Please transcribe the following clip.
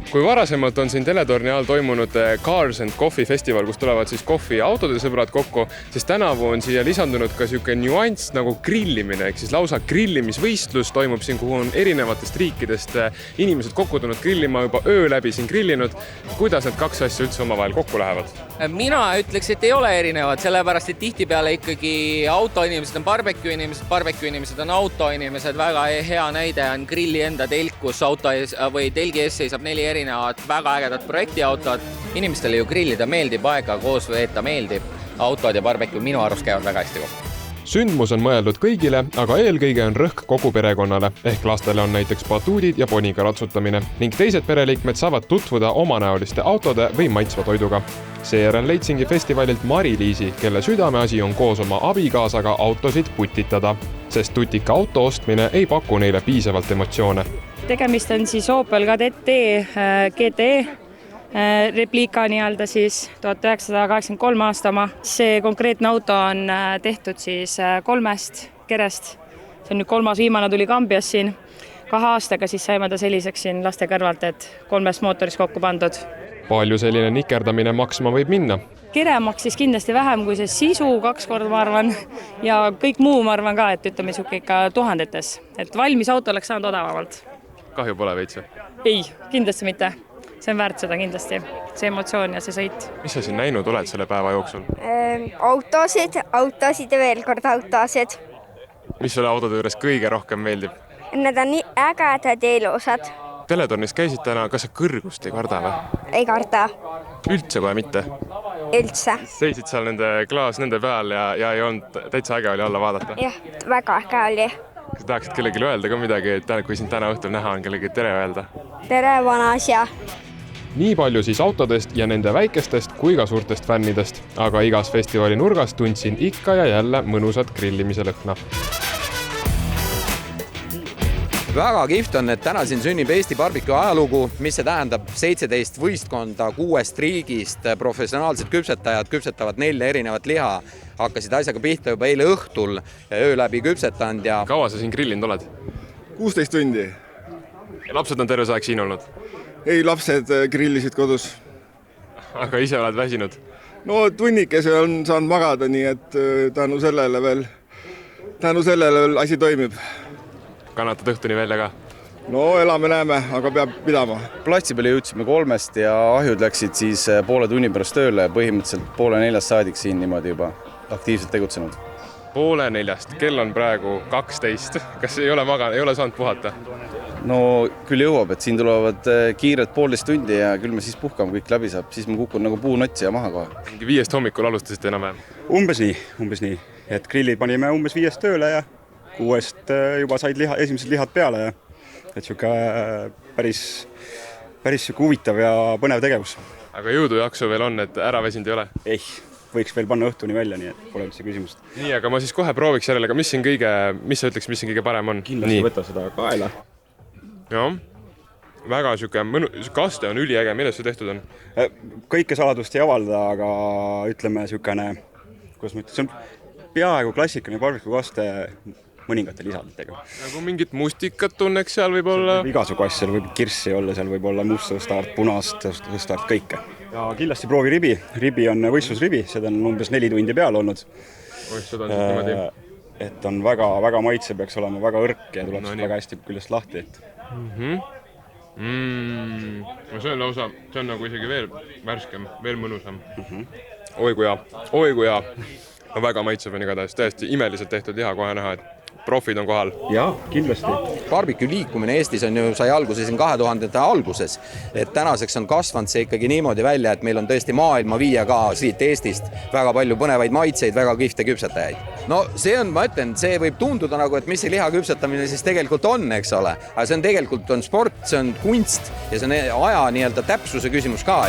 Kui varasemalt on siin teletorni all toimunud Cars and Coffee festival, kus tulevad siis kohvi ja autode sõbrad kokku, siis tänavu on siia lisandunud ka siuke nüanss nagu grillimine, ehk siis lausa grillimisvõistlus toimub siin, kuhu on erinevatest riikidest inimesed kokku tulnud grillima, juba öö läbi siin grillinud. Kuidas need kaks asja üldse omavahel kokku lähevad? Mina ütleks, et ei ole erinevad, sellepärast, et tihtipeale ikkagi autoinimesed on barbecue inimesed on autoinimesed. Väga hea näide on grilli enda telk, kus auto või telgi ees seisab 4 erinevat väga ägedat projektiautot. Inimestele ju grillida meeldib, aega koos veeta meeldib. Autod ja barbecue minu arust käivad väga hästi kokku. Sündmus on mõeldud kõigile, aga eelkõige on rõhk kogu perekonnale, ehk lastele on näiteks batuudid ja poniga ratsutamine ning teised pereliikmed saavad tutvuda omanäoliste autode või maitsva toiduga. Seejärel leidsingi festivalilt Mari-Liisi, kelle südameasi on koos oma abikaasaga autosid putitada, sest tutika auto ostmine ei paku neile piisavalt emotsioone. Tegemist on siis Opel Kadett GT repliika nii-öelda siis 1983 aasta oma. See konkreetne auto on tehtud siis 3 kerest. See on nüüd 3. viimane tuli Kambias siin. 2 aastaga siis saime ta selliseks siin laste kõrvalt, et 3 mootoris kokku pandud. Palju selline nikerdamine maksma võib minna? Kere maksis kindlasti vähem kui see sisu 2 korda, ma arvan. Ja kõik muu ma arvan ka, et ütleme siuke ikka tuhandetes. Et valmis auto oleks saanud odavamalt. Kahju pole veits? Ei, kindlasti mitte. See on väärt seda kindlasti, see emotsioon ja see sõit. Mis sa siin näinud oled selle päeva jooksul? Autosid ja veel kord autosid. Mis sulle autode juures kõige rohkem meeldib? Need on nii ägedad ja ilusad. Teletornis käisid täna, kas sa kõrgust ei karda või? Ei karda. Üldse kohe mitte? Üldse. Seisid seal nende klaas nende peal ja ei olnud täitsa äge oli alla vaadata? Jah, väga äge oli. Kas tahaksid kellelegi öelda ka midagi, et kui sind täna õhtul näha on kellegi tere öelda? Tere, vana asja! Nii palju siis autodest ja nende väikestest kui ka suurtest fännidest, aga igas festivali nurgas tundsin ikka ja jälle mõnusat grillimise lõhna. Väga kihvt on, et täna siin sünnib Eesti barbecue ajalugu, mis see tähendab 17 võistkonda 6 riigist, professionaalsed küpsetajad küpsetavad 4 erinevat liha, hakkasid asjaga pihta juba eile õhtul ja öö läbi küpsetanud. Ja... Kaua sa siin grillinud oled? 16 tundi. Ja lapsed on terves aeg siin olnud? Ei, lapsed grillisid kodus. Aga ise oled väsinud? No tunnikese on saanud magada, nii et tänu sellele veel asi toimib. Kannatad õhtuni välja ka? No elame-näeme, aga peab pidama. Platsi peale jõudsime 3 ja ahjud läksid siis poole tunni pärast tööle ja põhimõtteliselt 3:30 saadik siin niimoodi juba aktiivselt tegutsenud. 3:30, kell on praegu 12. Kas ei ole saanud puhata? No küll jõuab, et siin tulevad kiired 1,5 tundi ja küll me siis puhkame, kõik läbi saab. Siis ma kukun nagu puunotsi ja maha kohe. 5 hommikul alustasite enam? Umbes nii. Et grilli panime umbes 5 tööle ja 6 juba said esimesed lihad peale. Ja et siuke päris siuke huvitav ja põnev tegevus. Aga jõudu jaksu veel on, et ära väsinud ei ole? Ei, võiks veel panna õhtuni välja, nii et pole üldse küsimust. Nii, aga ma siis kohe prooviks järele, mis sa ütleks, mis siin kõige parem on? Kindlasti võta seda kaela. Jah, väga siuke kaste on üliäge, millest see tehtud on? Kõike saladust ei avalda, aga ütleme siukene, kuidas ma ütlen, see on peaaegu klassikaline barbecue kaste mõningate lisaditega. Nagu mingit mustikat tunneks seal võib olla? Igasugu asja, seal võib kirssi olla, seal võib olla mustõstart, punast tõstart, kõike. Ja kindlasti proovi ribi. Ribi on võistlusribi, seda on umbes 4 tundi peal olnud. Seda on niimoodi. Et on väga maitse, peaks olema väga õrk ja tuleb väga hästi küljest lahti. See on nagu isegi veel värskem, veel mõnusam. Oi kui hea. Väga maitsev on igatahes, täiesti imeliselt tehtud liha, kohe näha, et profid on kohal. Jaa, kindlasti. Barbecue liikumine Eestis on ju sai alguse siin 2000-ndate alguses. Et tänaseks on kasvanud see ikkagi niimoodi välja, et meil on tõesti maailma viia ka siit Eestist väga palju põnevaid maitseid, väga kihvte küpsetajaid. No see on, ma ütlen, see võib tunduda nagu, et mis see liha küpsetamine siis tegelikult on, eks ole. Aga see on tegelikult sport, see on kunst ja see on aja täpsuse küsimus ka.